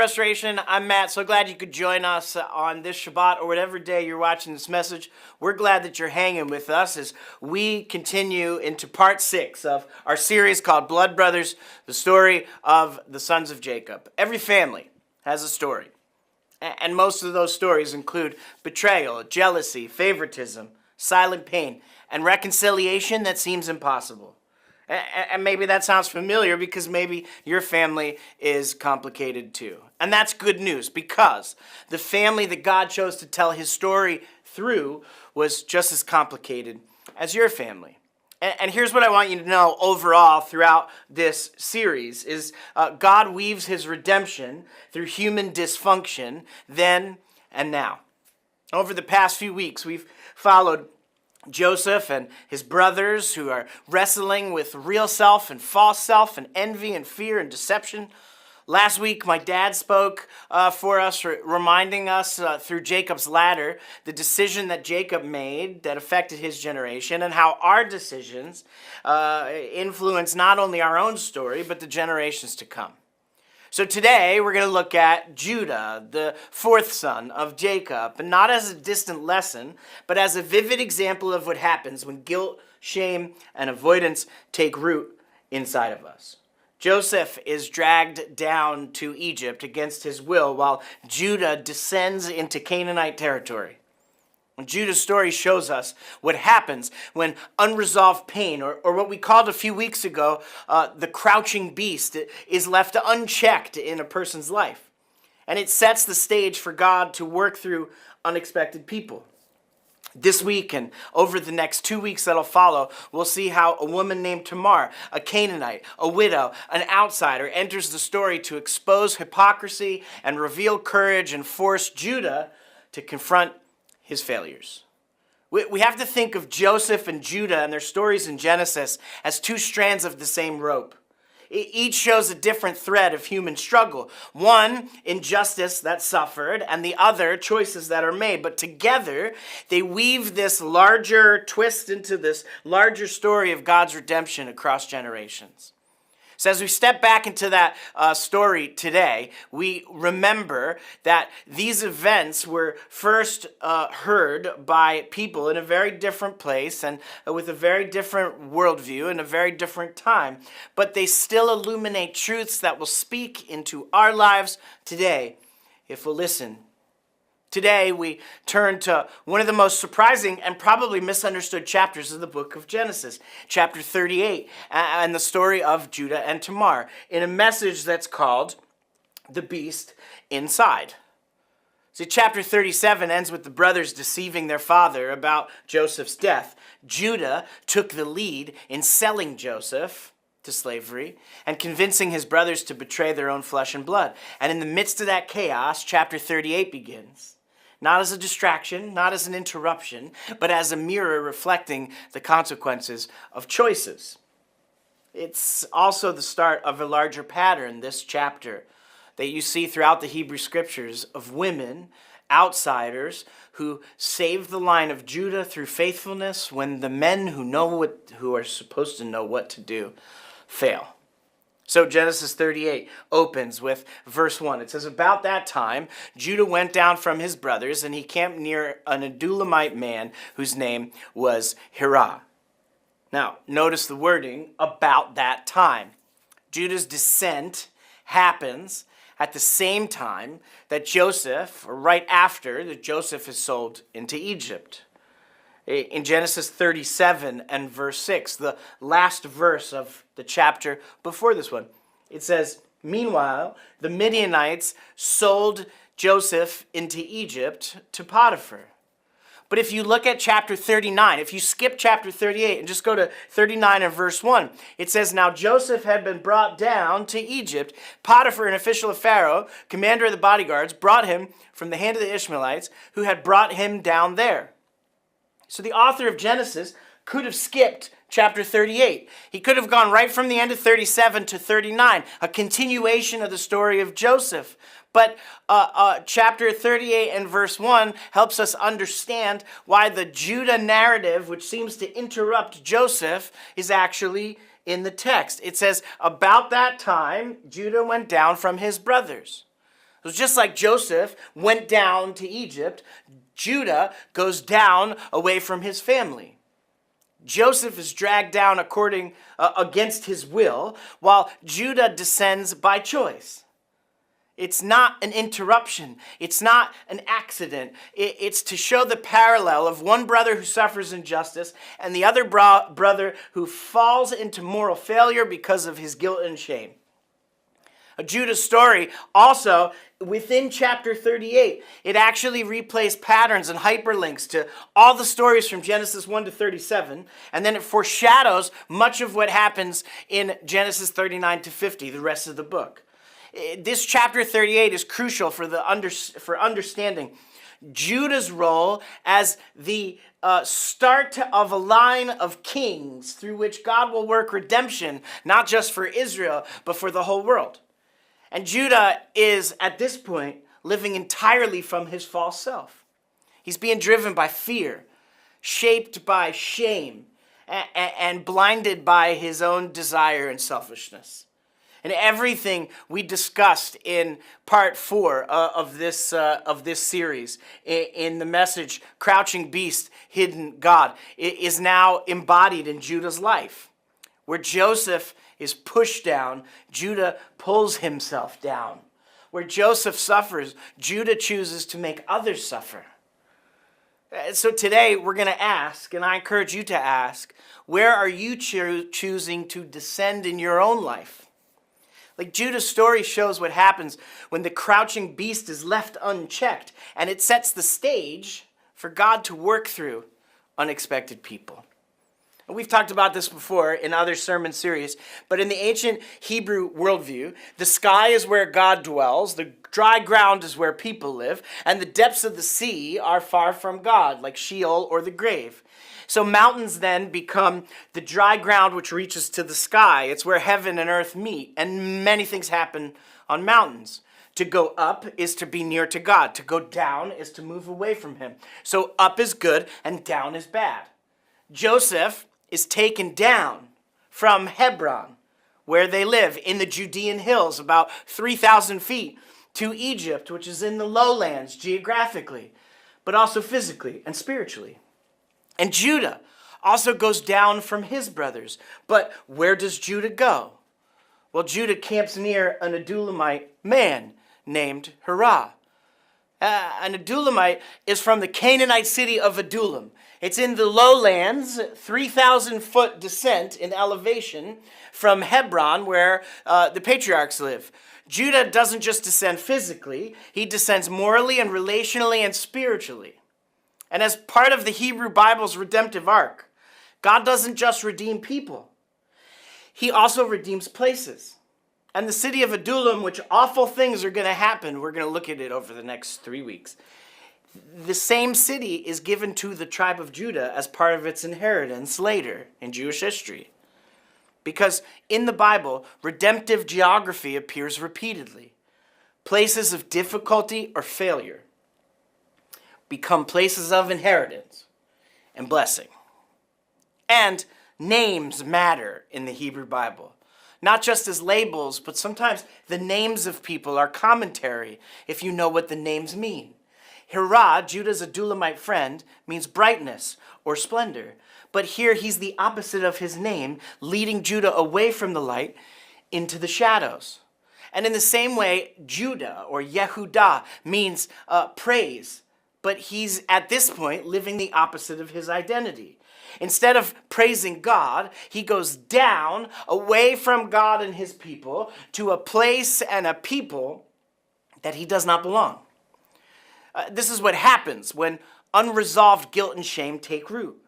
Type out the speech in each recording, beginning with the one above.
Restoration. I'm Matt. So glad you could join us on this Shabbat or whatever day you're watching this message. We're glad that you're hanging with us as we continue into part 6 of our series called Blood Brothers, the story of the sons of Jacob. Every family has a story, and most of those stories include betrayal, jealousy, favoritism, silent pain, and reconciliation that seems impossible. And maybe that sounds familiar because maybe your family is complicated too. And that's good news because the family that God chose to tell his story through was just as complicated as your family. And here's what I want you to know overall throughout this series is God weaves his redemption through human dysfunction then and now. Over the past few weeks, we've followed Joseph and his brothers who are wrestling with real self and false self and envy and fear and deception. Last week, my dad spoke for us, reminding us through Jacob's ladder, the decision that Jacob made that affected his generation and how our decisions influence not only our own story, but the generations to come. So today, we're going to look at Judah, the fourth son of Jacob, and not as a distant lesson, but as a vivid example of what happens when guilt, shame, and avoidance take root inside of us. Joseph is dragged down to Egypt against his will, while Judah descends into Canaanite territory. Judah's story shows us what happens when unresolved pain, or what we called a few weeks ago, the crouching beast, is left unchecked in a person's life. And it sets the stage for God to work through unexpected people. This week and over the next 2 weeks that'll follow, we'll see how a woman named Tamar, a Canaanite, a widow, an outsider, enters the story to expose hypocrisy and reveal courage and force Judah to confront his failures. We have to think of Joseph and Judah and their stories in Genesis as two strands of the same rope. Each shows a different thread of human struggle. One, injustice that suffered, and the other, choices that are made. But together, they weave this larger twist into this larger story of God's redemption across generations. So as we step back into that story today, we remember that these events were first heard by people in a very different place and with a very different worldview and a very different time. But they still illuminate truths that will speak into our lives today if we'll listen. Today, we turn to one of the most surprising and probably misunderstood chapters of the book of Genesis, chapter 38, and the story of Judah and Tamar, in a message that's called The Beast Inside. See, chapter 37 ends with the brothers deceiving their father about Joseph's death. Judah took the lead in selling Joseph to slavery and convincing his brothers to betray their own flesh and blood. And in the midst of that chaos, chapter 38 begins. Not as a distraction, not as an interruption, but as a mirror reflecting the consequences of choices. It's also the start of a larger pattern, this chapter, that you see throughout the Hebrew scriptures of women, outsiders, who save the line of Judah through faithfulness when the men who are supposed to know what to do fail. So Genesis 38 opens with verse 1. It says, about that time, Judah went down from his brothers, and he camped near an Adulamite man whose name was Hirah. Now, notice the wording, about that time. Judah's descent happens at the same time that Joseph, or right after that Joseph is sold into Egypt. In Genesis 37 and verse 6, the last verse of the chapter before this one, it says, meanwhile, the Midianites sold Joseph into Egypt to Potiphar. But if you look at chapter 39, if you skip chapter 38 and just go to 39 and verse 1, it says, now Joseph had been brought down to Egypt. Potiphar, an official of Pharaoh, commander of the bodyguards, brought him from the hand of the Ishmaelites who had brought him down there. So the author of Genesis could have skipped chapter 38. He could have gone right from the end of 37 to 39, a continuation of the story of Joseph. But chapter 38 and verse 1 helps us understand why the Judah narrative, which seems to interrupt Joseph, is actually in the text. It says, about that time, Judah went down from his brothers. So just like Joseph went down to Egypt, Judah goes down away from his family. Joseph is dragged down against his will, while Judah descends by choice. It's not an interruption. It's not an accident. It's to show the parallel of one brother who suffers injustice and the other brother who falls into moral failure because of his guilt and shame. Judah's story also, within chapter 38, it actually replays patterns and hyperlinks to all the stories from Genesis 1 to 37, and then it foreshadows much of what happens in Genesis 39 to 50, the rest of the book. This chapter 38 is crucial for understanding Judah's role as the start of a line of kings through which God will work redemption, not just for Israel, but for the whole world. And Judah is, at this point, living entirely from his false self. He's being driven by fear, shaped by shame, and blinded by his own desire and selfishness. And everything we discussed in part 4 of this series, in the message, Crouching Beast, Hidden God, is now embodied in Judah's life. Where Joseph is pushed down, Judah pulls himself down. Where Joseph suffers, Judah chooses to make others suffer. So today we're going to ask, and I encourage you to ask, where are you choosing to descend in your own life? Like Judah's story shows what happens when the crouching beast is left unchecked, and it sets the stage for God to work through unexpected people. And we've talked about this before in other sermon series, but in the ancient Hebrew worldview, the sky is where God dwells, the dry ground is where people live, and the depths of the sea are far from God, like Sheol or the grave. So mountains then become the dry ground which reaches to the sky. It's where heaven and earth meet, and many things happen on mountains. To go up is to be near to God. To go down is to move away from him. So up is good and down is bad. Joseph is taken down from Hebron, where they live in the Judean hills, about 3,000 feet, to Egypt, which is in the lowlands geographically, but also physically and spiritually. And Judah also goes down from his brothers. But where does Judah go? Well, Judah camps near an Adulamite man named Hirah. An Adulamite is from the Canaanite city of Adullam. It's in the lowlands, 3,000-foot descent in elevation from Hebron, where the patriarchs live. Judah doesn't just descend physically, he descends morally and relationally and spiritually. And as part of the Hebrew Bible's redemptive arc, God doesn't just redeem people. He also redeems places. And the city of Adullam, which awful things are going to happen, we're going to look at it over the next 3 weeks. The same city is given to the tribe of Judah as part of its inheritance later in Jewish history. Because in the Bible, redemptive geography appears repeatedly. Places of difficulty or failure become places of inheritance and blessing. And names matter in the Hebrew Bible. Not just as labels, but sometimes the names of people are commentary if you know what the names mean. Hirah, Judah's Adulamite friend, means brightness or splendor. But here he's the opposite of his name, leading Judah away from the light into the shadows. And in the same way, Judah or Yehudah means praise. But he's, at this point, living the opposite of his identity. Instead of praising God, he goes down, away from God and his people, to a place and a people that he does not belong. This is what happens when unresolved guilt and shame take root.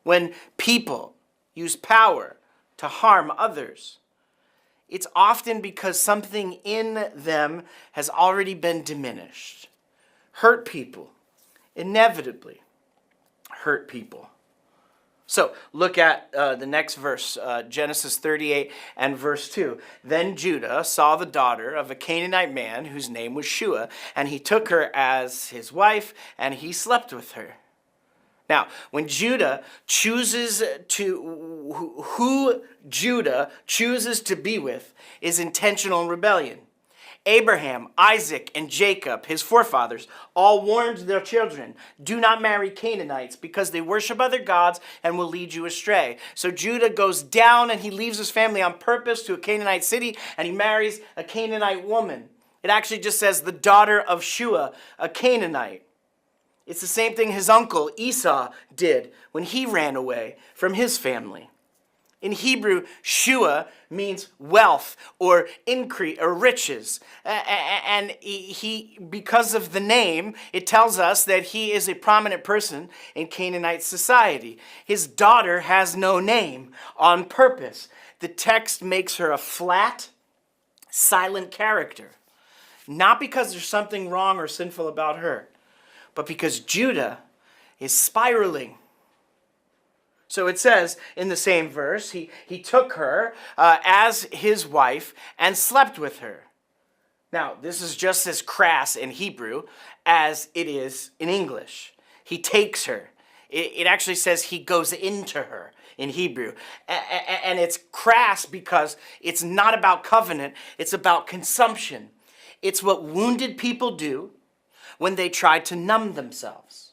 When people use power to harm others, it's often because something in them has already been diminished. Hurt people, inevitably hurt people. So look at the next verse, Genesis 38 and verse 2. Then Judah saw the daughter of a Canaanite man whose name was Shua, and he took her as his wife, and he slept with her. Now, when Judah chooses who Judah chooses to be with is intentional rebellion. Abraham, Isaac, and Jacob, his forefathers, all warned their children, do not marry Canaanites because they worship other gods and will lead you astray. So Judah goes down and he leaves his family on purpose to a Canaanite city, and he marries a Canaanite woman. It actually just says the daughter of Shua, a Canaanite. It's the same thing his uncle Esau did when he ran away from his family. In Hebrew, Shua means wealth or increase or riches. And he, because of the name, it tells us that he is a prominent person in Canaanite society. His daughter has no name on purpose. The text makes her a flat, silent character. Not because there's something wrong or sinful about her, but because Judah is spiraling. So it says in the same verse, he took her as his wife and slept with her. Now, this is just as crass in Hebrew as it is in English. He takes her. It actually says he goes into her in Hebrew. And it's crass because it's not about covenant, it's about consumption. It's what wounded people do when they try to numb themselves.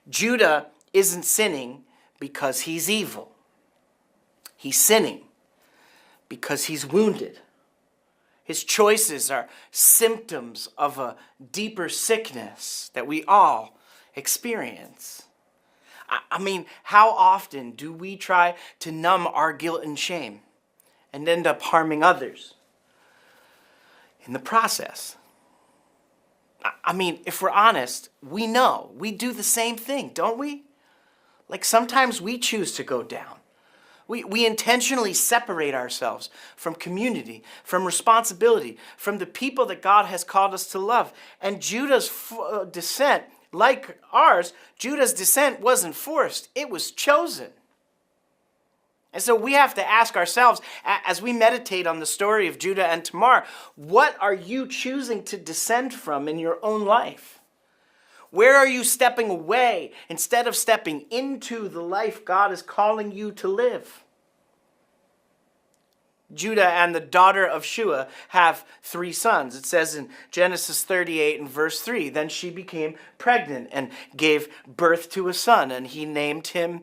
Judah isn't sinning because he's evil. He's sinning because he's wounded. His choices are symptoms of a deeper sickness that we all experience. I mean, how often do we try to numb our guilt and shame and end up harming others in the process? I mean, if we're honest, we know we do the same thing, don't we? Like sometimes we choose to go down. We intentionally separate ourselves from community, from responsibility, from the people that God has called us to love. And Judah's descent, like ours, Judah's descent wasn't forced. It was chosen. And so we have to ask ourselves, as we meditate on the story of Judah and Tamar, what are you choosing to descend from in your own life? Where are you stepping away instead of stepping into the life God is calling you to live? Judah and the daughter of Shua have 3 sons. It says in Genesis 38 and verse 3, then she became pregnant and gave birth to a son, and he named him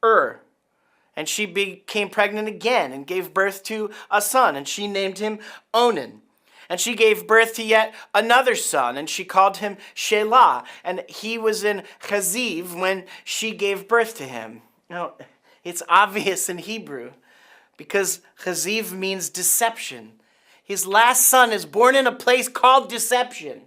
And she became pregnant again and gave birth to a son, and she named him Onan. And she gave birth to yet another son, and she called him Shelah. And he was in Chaziv when she gave birth to him. Now, it's obvious in Hebrew because Chaziv means deception. His last son is born in a place called deception.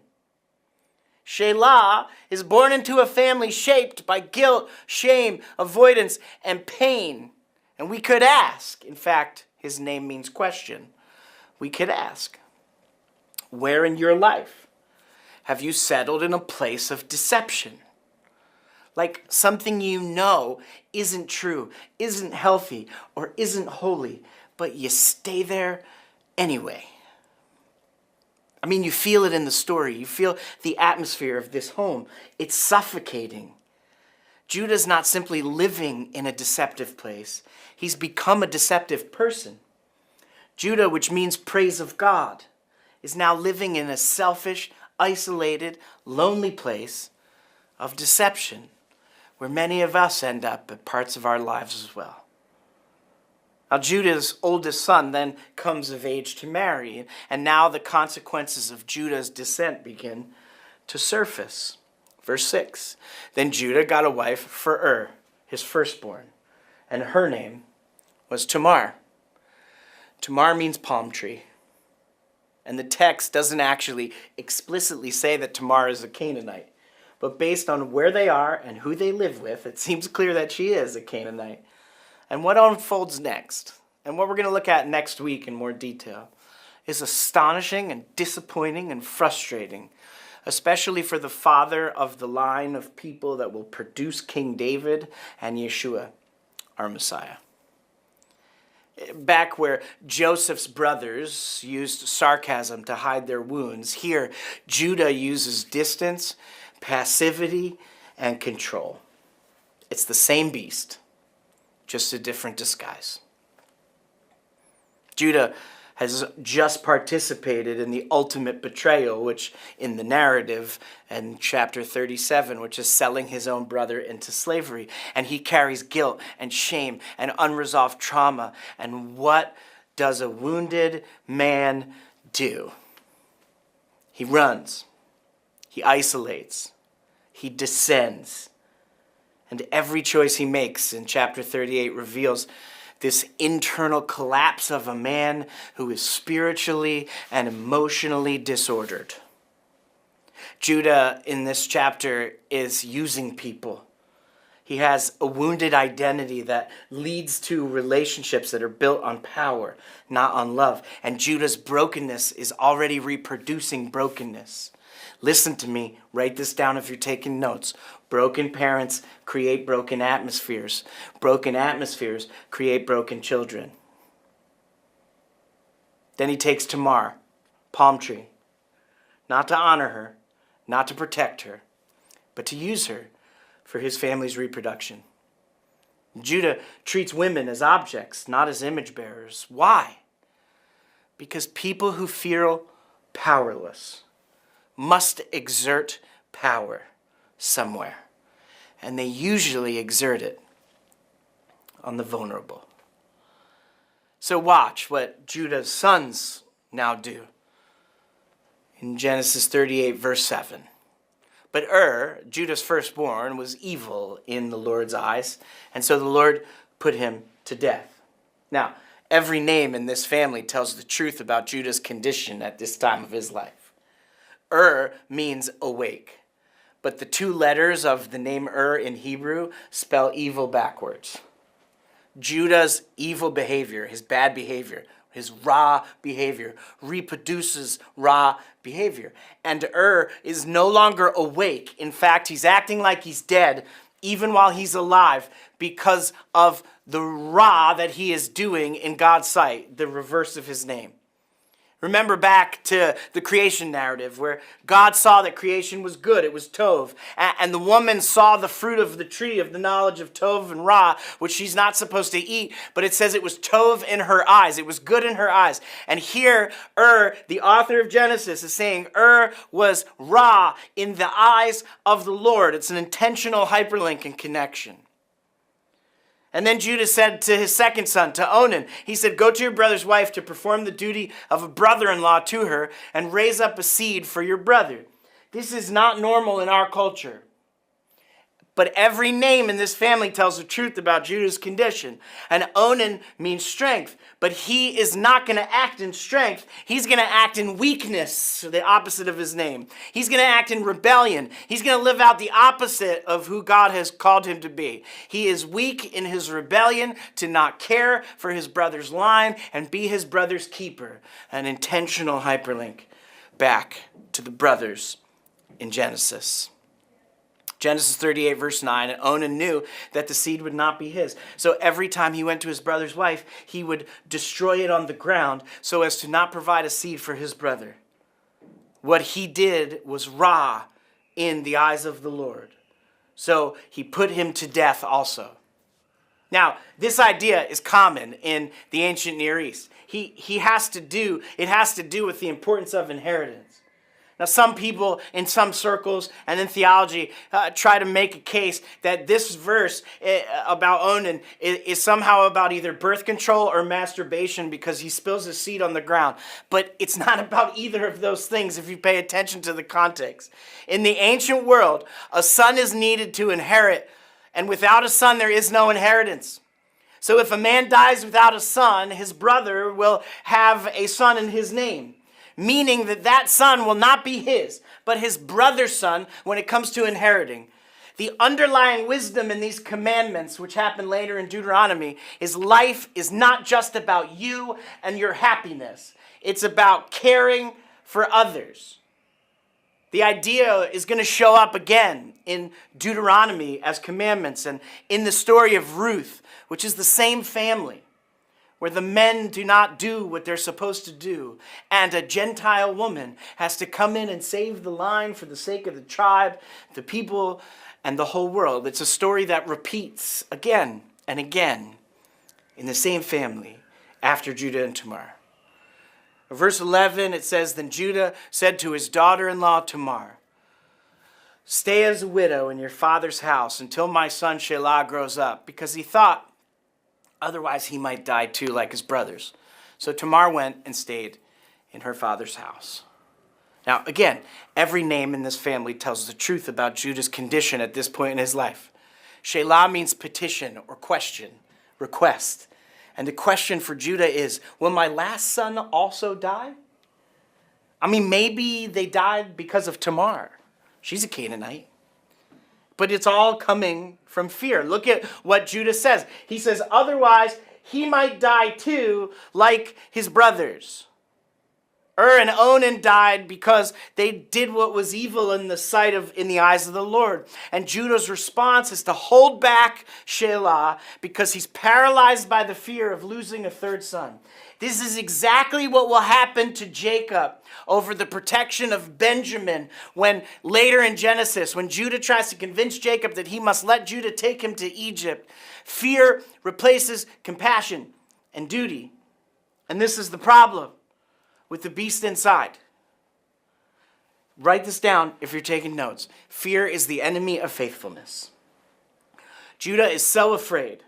Shelah is born into a family shaped by guilt, shame, avoidance, and pain. And we could ask, in fact, his name means question. We could ask, where in your life have you settled in a place of deception? Like something you know isn't true, isn't healthy, or isn't holy, but you stay there anyway. I mean, you feel it in the story. You feel the atmosphere of this home. It's suffocating. Judah's not simply living in a deceptive place. He's become a deceptive person. Judah, which means praise of God, is now living in a selfish, isolated, lonely place of deception, where many of us end up at parts of our lives as well. Now, Judah's oldest son then comes of age to marry, and now the consequences of Judah's descent begin to surface. Verse 6, then Judah got a wife for his firstborn, and her name was Tamar. Tamar means palm tree. And the text doesn't actually explicitly say that Tamar is a Canaanite. But based on where they are and who they live with, it seems clear that she is a Canaanite. And what unfolds next, and what we're going to look at next week in more detail, is astonishing and disappointing and frustrating, especially for the father of the line of people that will produce King David and Yeshua, our Messiah. Back where Joseph's brothers used sarcasm to hide their wounds, here Judah uses distance, passivity, and control. It's the same beast, just a different disguise. Judah has just participated in the ultimate betrayal, which in the narrative in chapter 37, which is selling his own brother into slavery. And he carries guilt and shame and unresolved trauma. And what does a wounded man do? He runs. He isolates. He descends. And every choice he makes in chapter 38 reveals this internal collapse of a man who is spiritually and emotionally disordered. Judah in this chapter is using people. He has a wounded identity that leads to relationships that are built on power, not on love. And Judah's brokenness is already reproducing brokenness. Listen to me. Write this down if you're taking notes. Broken parents create broken atmospheres. Broken atmospheres create broken children. Then he takes Tamar, palm tree, not to honor her, not to protect her, but to use her for his family's reproduction. Judah treats women as objects, not as image bearers. Why? Because people who feel powerless must exert power somewhere. And they usually exert it on the vulnerable. So watch what Judah's sons now do. In Genesis 38, verse 7. But Judah's firstborn, was evil in the Lord's eyes, and so the Lord put him to death. Now, every name in this family tells the truth about Judah's condition at this time of his life. Means awake. But the two letters of the name in Hebrew spell evil backwards. Judah's evil behavior, his bad behavior, his raw behavior, reproduces raw behavior. And is no longer awake. In fact, he's acting like he's dead even while he's alive because of the raw that he is doing in God's sight, the reverse of his name. Remember back to the creation narrative where God saw that creation was good. It was Tov. And the woman saw the fruit of the tree of the knowledge of Tov and Ra, which she's not supposed to eat. But it says it was Tov in her eyes. It was good in her eyes. And here, the author of Genesis, is saying was Ra in the eyes of the Lord. It's an intentional hyperlink and connection. And then Judah said to his second son, to Onan, he said, go to your brother's wife to perform the duty of a brother-in-law to her and raise up a seed for your brother. This is not normal in our culture. But every name in this family tells the truth about Judah's condition. And Onan means strength. But he is not going to act in strength. He's going to act in weakness, the opposite of his name. He's going to act in rebellion. He's going to live out the opposite of who God has called him to be. He is weak in his rebellion to not care for his brother's line and be his brother's keeper. An intentional hyperlink back to the brothers in Genesis. Genesis 38, verse 9, and Onan knew that the seed would not be his. So every time he went to his brother's wife, he would destroy it on the ground so as to not provide a seed for his brother. What he did was raw in the eyes of the Lord. So he put him to death also. Now, this idea is common in the ancient Near East. It has to do with the importance of inheritance. Now, some people in some circles and in theology try to make a case that this verse about Onan is somehow about either birth control or masturbation because he spills his seed on the ground. But it's not about either of those things if you pay attention to the context. In the ancient world, a son is needed to inherit, and without a son, there is no inheritance. So if a man dies without a son, his brother will have a son in his name. Meaning that son will not be his, but his brother's son when it comes to inheriting. The underlying wisdom in these commandments, which happen later in Deuteronomy, is life is not just about you and your happiness. It's about caring for others. The idea is going to show up again in Deuteronomy as commandments and in the story of Ruth, which is the same family, where the men do not do what they're supposed to do, and a Gentile woman has to come in and save the line for the sake of the tribe, the people, and the whole world. It's a story that repeats again and again in the same family after Judah and Tamar. Verse 11, it says, Then Judah said to his daughter-in-law Tamar, Stay as a widow in your father's house until my son Shelah grows up, because he thought otherwise he might die too like his brothers. So Tamar went and stayed in her father's house. Now, again, every name in this family tells the truth about Judah's condition at this point in his life. Shelah means petition or question, request. And the question for Judah is, will my last son also die? I mean, maybe they died because of Tamar. She's a Canaanite. But it's all coming from fear. Look at what Judah says. He says, otherwise, he might die too, like his brothers. And Onan died because they did what was evil in the eyes of the Lord. And Judah's response is to hold back Shelah because he's paralyzed by the fear of losing a third son. This is exactly what will happen to Jacob over the protection of Benjamin when later in Genesis, when Judah tries to convince Jacob that he must let Judah take him to Egypt, fear replaces compassion and duty. And this is the problem with the beast inside. Write this down if you're taking notes. Fear is the enemy of faithfulness. Judah is so afraid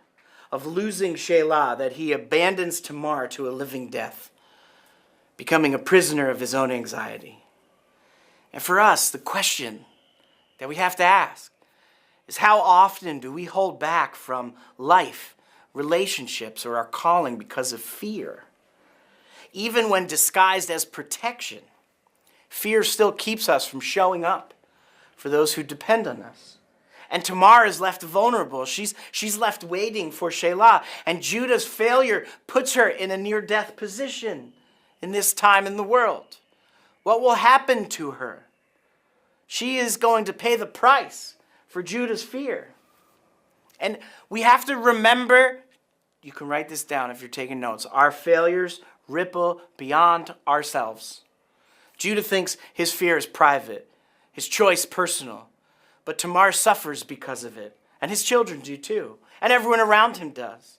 of losing Shelah that he abandons Tamar to a living death, becoming a prisoner of his own anxiety. And for us, the question that we have to ask is, how often do we hold back from life, relationships, or our calling because of fear? Even when disguised as protection, fear still keeps us from showing up for those who depend on us. And Tamar is left vulnerable. She's left waiting for Shelah. And Judah's failure puts her in a near-death position in this time in the world. What will happen to her? She is going to pay the price for Judah's fear. And we have to remember, you can write this down if you're taking notes, our failures ripple beyond ourselves. Judah thinks his fear is private, his choice personal, but Tamar suffers because of it, and his children do too, and everyone around him does.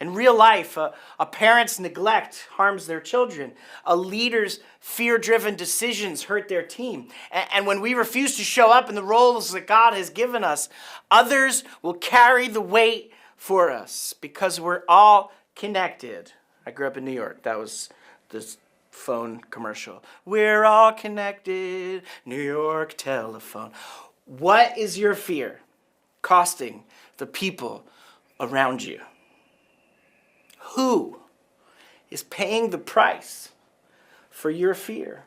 In real life, a parent's neglect harms their children. A leader's fear-driven decisions hurt their team. And when we refuse to show up in the roles that God has given us, others will carry the weight for us because we're all connected. I grew up in New York. That was this phone commercial. We're all connected, New York telephone. What is your fear costing the people around you? Who is paying the price for your fear?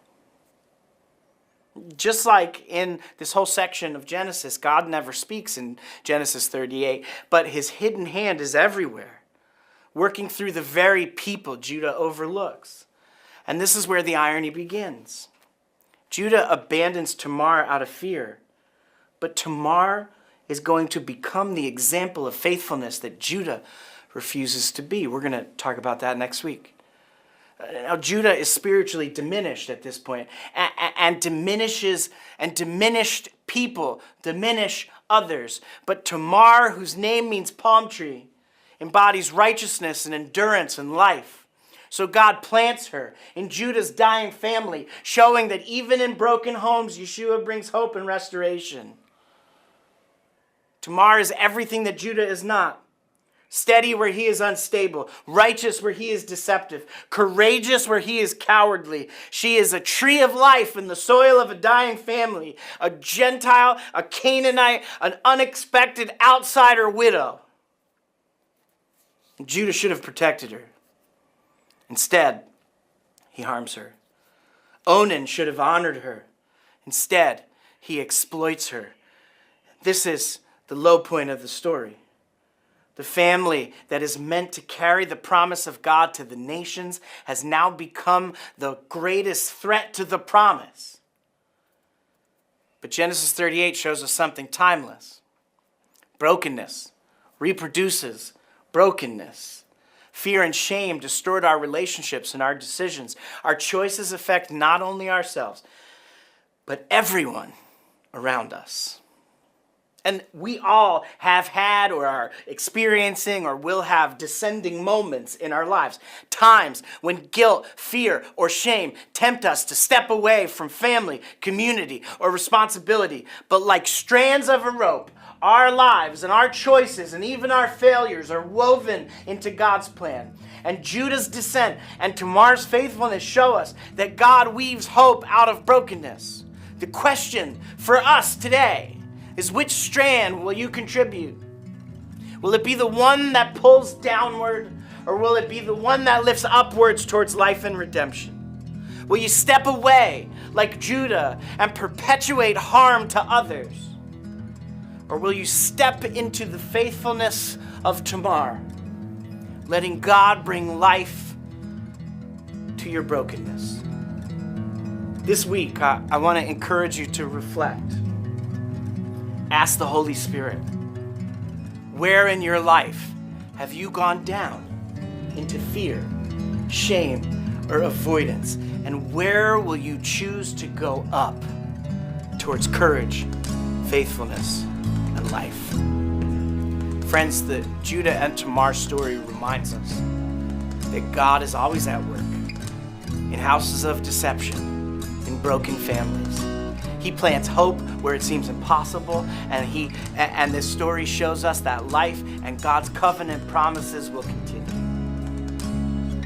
Just like in this whole section of Genesis, God never speaks in Genesis 38, but his hidden hand is everywhere, working through the very people Judah overlooks. And this is where the irony begins. Judah abandons Tamar out of fear, but Tamar is going to become the example of faithfulness that Judah refuses to be. We're going to talk about that next week. Now, Judah is spiritually diminished at this point, and diminished people diminish others. But Tamar, whose name means palm tree, embodies righteousness and endurance and life. So God plants her in Judah's dying family, showing that even in broken homes, Yeshua brings hope and restoration. Tamar is everything that Judah is not. Steady where he is unstable, righteous where he is deceptive, courageous where he is cowardly. She is a tree of life in the soil of a dying family, a Gentile, a Canaanite, an unexpected outsider widow. Judah should have protected her. Instead, he harms her. Onan should have honored her. Instead, he exploits her. This is the low point of the story. The family that is meant to carry the promise of God to the nations has now become the greatest threat to the promise. But Genesis 38 shows us something timeless. Brokenness reproduces brokenness. Fear and shame distort our relationships and our decisions. Our choices affect not only ourselves, but everyone around us. And we all have had or are experiencing or will have descending moments in our lives. Times when guilt, fear, or shame tempt us to step away from family, community, or responsibility. But like strands of a rope, our lives and our choices and even our failures are woven into God's plan. And Judah's descent and Tamar's faithfulness show us that God weaves hope out of brokenness. The question for us today is, which strand will you contribute? Will it be the one that pulls downward, or will it be the one that lifts upwards towards life and redemption? Will you step away like Judah and perpetuate harm to others? Or will you step into the faithfulness of Tamar, letting God bring life to your brokenness? This week, I want to encourage you to reflect. Ask the Holy Spirit, where in your life have you gone down into fear, shame, or avoidance? And where will you choose to go up towards courage, faithfulness, and life? Friends, the Judah and Tamar story reminds us that God is always at work in houses of deception, in broken families. He plants hope where it seems impossible, and this story shows us that life and God's covenant promises will continue.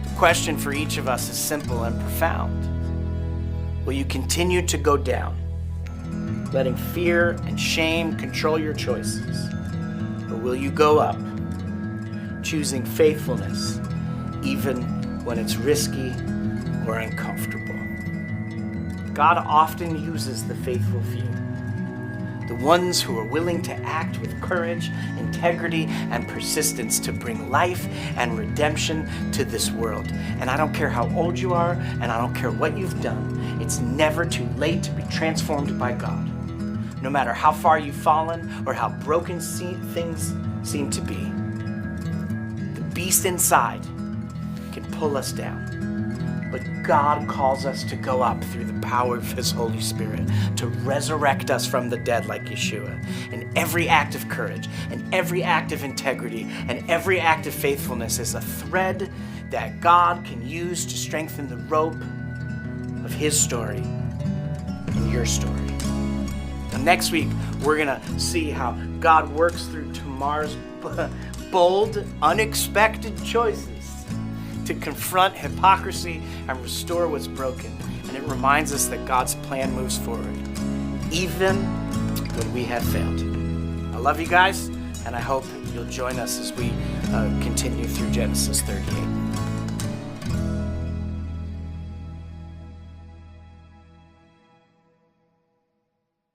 The question for each of us is simple and profound. Will you continue to go down, letting fear and shame control your choices? Or will you go up, choosing faithfulness even when it's risky or uncomfortable? God often uses the faithful few, the ones who are willing to act with courage, integrity, and persistence to bring life and redemption to this world. And I don't care how old you are, and I don't care what you've done, it's never too late to be transformed by God. No matter how far you've fallen or how broken things seem to be, the beast inside can pull us down. But God calls us to go up through the power of His Holy Spirit, to resurrect us from the dead like Yeshua. And every act of courage, and every act of integrity, and every act of faithfulness is a thread that God can use to strengthen the rope of His story and your story. Now, next week, we're going to see how God works through Tamar's bold, unexpected choices to confront hypocrisy and restore what's broken. And it reminds us that God's plan moves forward, even when we have failed. I love you guys, and I hope you'll join us as we continue through Genesis 38.